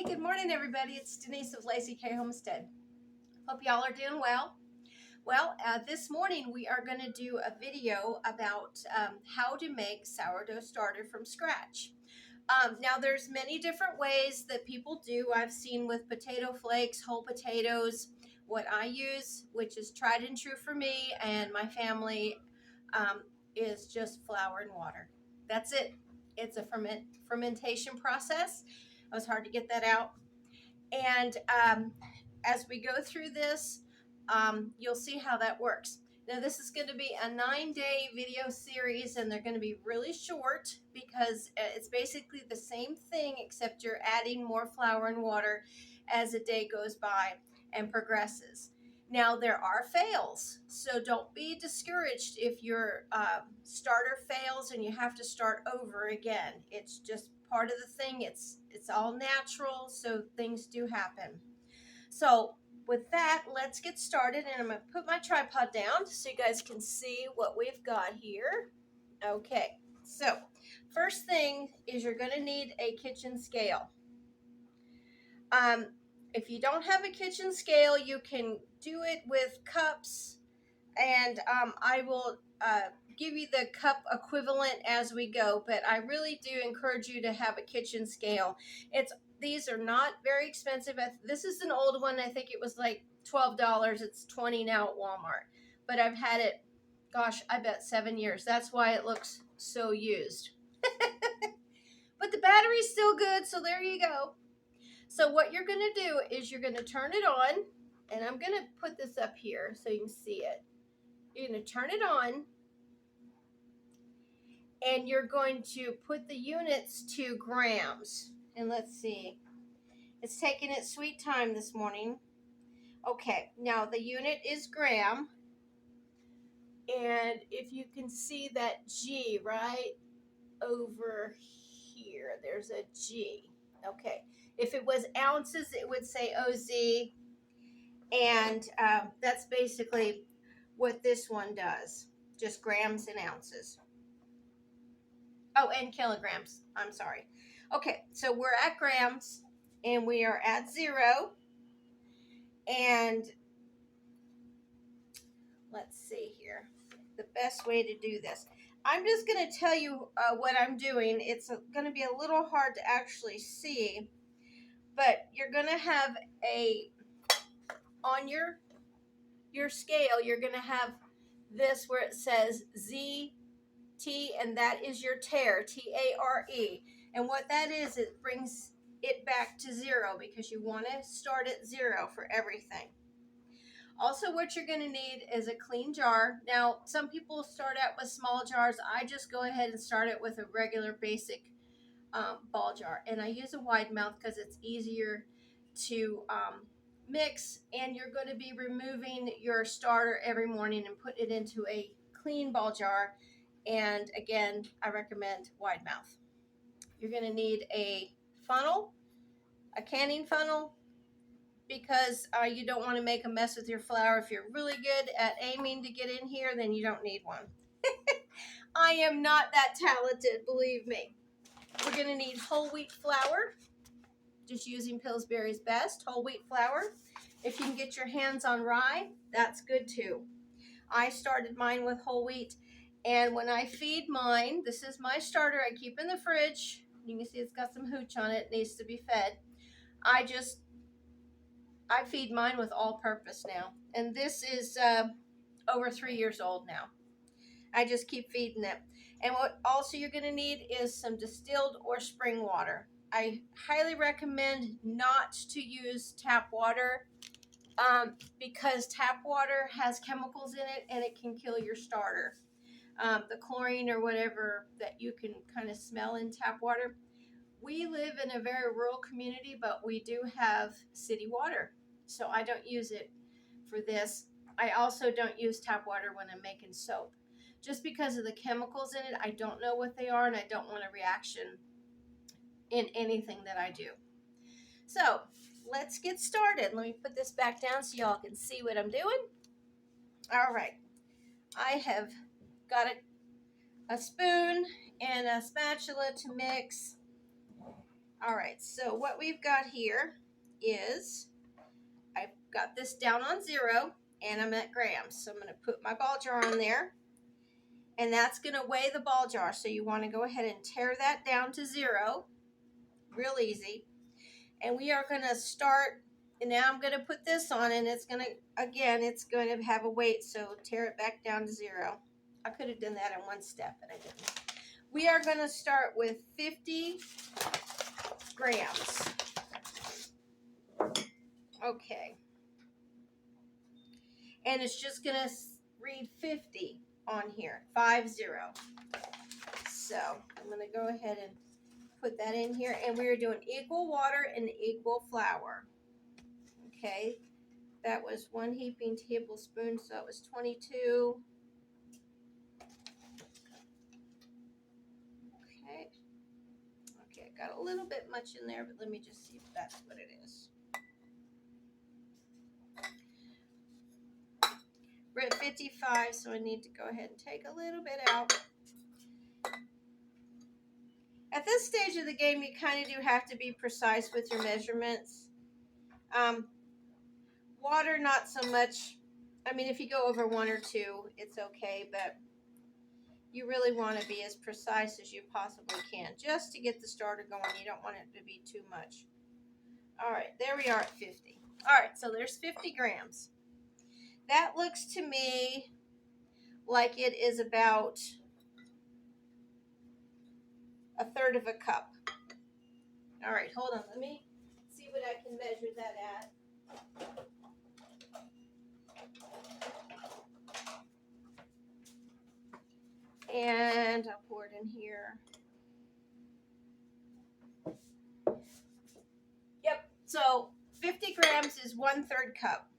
good morning, everybody. It's Denise of Lazy K Homestead. Hope y'all are doing well. This morning we are going to do a video about how to make sourdough starter from scratch. Now, there's many different ways that people do. I've seen with potato flakes, whole potatoes. What I use, which is tried and true for me and my family, is just flour and water. That's it. It's a fermentation process. It was hard to get that out. And as we go through this, you'll see how that works. Now, this is going to be a 9-day video series, and they're going to be really short because it's basically the same thing, except you're adding more flour and water as a day goes by and progresses. Now, there are fails, so don't be discouraged if your starter fails and you have to start over again. It's just part of the thing. It's all natural, so things do happen. So with that, let's get started, and I'm going to put my tripod down so you guys can see what we've got here. Okay, so first thing is you're going to need a kitchen scale. If you don't have a kitchen scale, you can do it with cups, and I will give you the cup equivalent as we go, but I really do encourage you to have a kitchen scale. These are not very expensive. This is an old one. I think it was like $12. It's $20 now at Walmart, but I've had it, gosh, I bet 7 years. That's why it looks so used. But the battery's still good, so there you go. So what you're going to do is you're going to turn it on, and I'm going to put this up here so you can see it. You're going to turn it on, and you're going to put the units to grams. And let's see. It's taking its sweet time this morning. Okay, now the unit is gram. And if you can see that G right over here, there's a G. Okay, if it was ounces, it would say OZ. And that's basically what this one does, just grams and ounces. Oh, and kilograms, I'm sorry. Okay, so we're at grams, and we are at 0. And let's see here, the best way to do this. I'm just going to tell you what I'm doing. It's going to be a little hard to actually see, but you're going to have on your scale, you're going to have this where it says ZT, and that is your Tare, Tare. And what that is, it brings it back to 0 because you want to start at 0 for everything. Also, what you're going to need is a clean jar. Now, some people start out with small jars. I just go ahead and start it with a regular basic ball jar. And I use a wide mouth because it's easier to mix. And you're going to be removing your starter every morning and put it into a clean ball jar. And again, I recommend wide mouth. You're going to need a funnel, a canning funnel, because you don't want to make a mess with your flour. If you're really good at aiming to get in here, then you don't need one. I am not that talented, believe me. We're going to need whole wheat flour. Just using Pillsbury's Best whole wheat flour. If you can get your hands on rye, that's good too. I started mine with whole wheat, and when I feed mine, this is my starter I keep in the fridge. You can see it's got some hooch on it. It needs to be fed. I feed mine with all-purpose now, and this is over 3 years old now. I just keep feeding it. And what also you're going to need is some distilled or spring water. I highly recommend not to use tap water because tap water has chemicals in it, and it can kill your starter. The chlorine or whatever that you can kind of smell in tap water. We live in a very rural community, but we do have city water, so I don't use it for this. I also don't use tap water when I'm making soap, just because of the chemicals in it. I don't know what they are, and I don't want a reaction in anything that I do. So let's get started. Let me put this back down so y'all can see what I'm doing. All right, I have got a spoon and a spatula to mix. All right, so what we've got here is I've got this down on 0 and I'm at grams. So I'm going to put my ball jar on there, and that's going to weigh the ball jar. So you want to go ahead and tear that down to 0, real easy. And we are going to start, and now I'm going to put this on, and it's going to, again, it's going to have a weight, so tear it back down to 0. I could have done that in one step, but I didn't. We are going to start with 50 grams. Okay. And it's just going to read 50 on here, 50. So I'm going to go ahead and put that in here, and we are doing equal water and equal flour. Okay, that was 1 heaping tablespoon, so it was 22. Okay, I got a little bit much in there, but let me just see if that's what it is. We're at 55, so I need to go ahead and take a little bit out. At this stage of the game, you kind of do have to be precise with your measurements. Water, not so much. I mean, if you go over 1 or 2, it's okay, but you really want to be as precise as you possibly can, just to get the starter going. You don't want it to be too much. All right, there we are at 50. All right, so there's 50 grams. That looks to me like it is about 1/3 of a cup. All right, hold on. Let me see what I can measure that at. And I'll pour it in here. Yep, so 50 grams is 1/3 cup.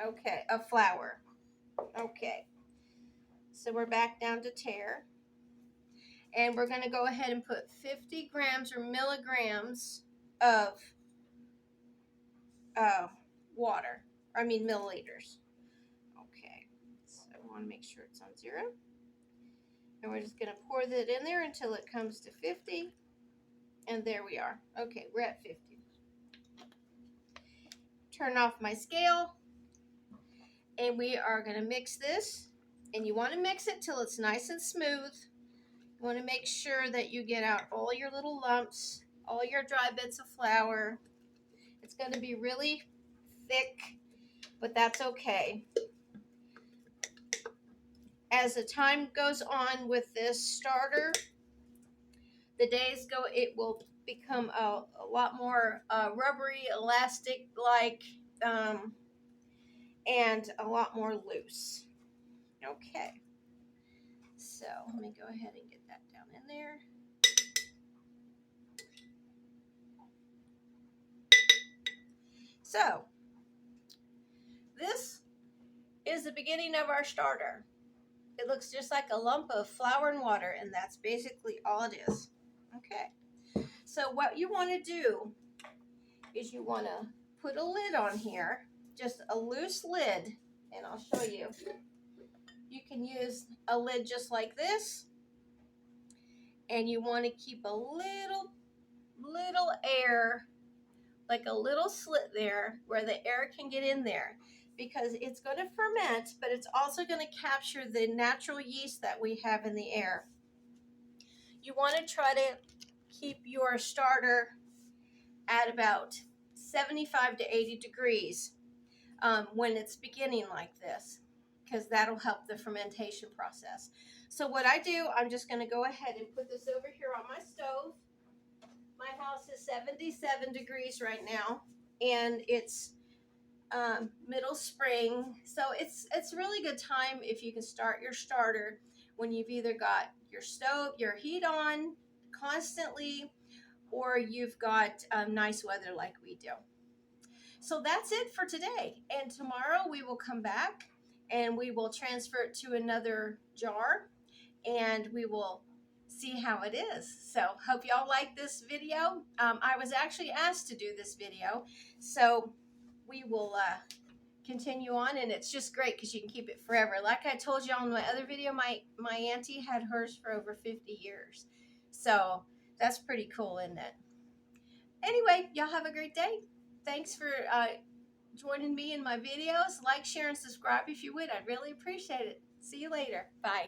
Okay, of flour. Okay, so we're back down to Tare. And we're going to go ahead and put 50 grams or milligrams of water. I mean milliliters. Okay, so I want to make sure it's on 0. And we're just going to pour that in there until it comes to 50. And there we are. Okay, we're at 50. Turn off my scale. And we are going to mix this. And you want to mix it till it's nice and smooth. You want to make sure that you get out all your little lumps, all your dry bits of flour. It's going to be really thick, but that's okay. As the time goes on with this starter, the days go, it will become a lot more rubbery, elastic-like, and a lot more loose. Okay, so let me go ahead and get that down in there. So, this is the beginning of our starter. It looks just like a lump of flour and water, and that's basically all it is. Okay, so what you want to do is you want to put a lid on here, just a loose lid, and I'll show you. You can use a lid just like this, and you want to keep a little air, like a little slit there where the air can get in there, because it's going to ferment, but it's also going to capture the natural yeast that we have in the air. You want to try to keep your starter at about 75 to 80 degrees when it's beginning like this, because that'll help the fermentation process. So what I do, I'm just going to go ahead and put this over here on my stove. My house is 77 degrees right now, and it's middle spring, so it's really good time if you can start your starter when you've either got your stove, your heat on constantly, or you've got nice weather like we do. So that's it for today, and tomorrow we will come back and we will transfer it to another jar, and we will see how it is. So hope y'all like this video. I was actually asked to do this video, so we will continue on, and it's just great because you can keep it forever. Like I told you on my other video, my auntie had hers for over 50 years. So that's pretty cool, isn't it? Anyway, y'all have a great day. Thanks for joining me in my videos. Like, share, and subscribe if you would. I'd really appreciate it. See you later. Bye.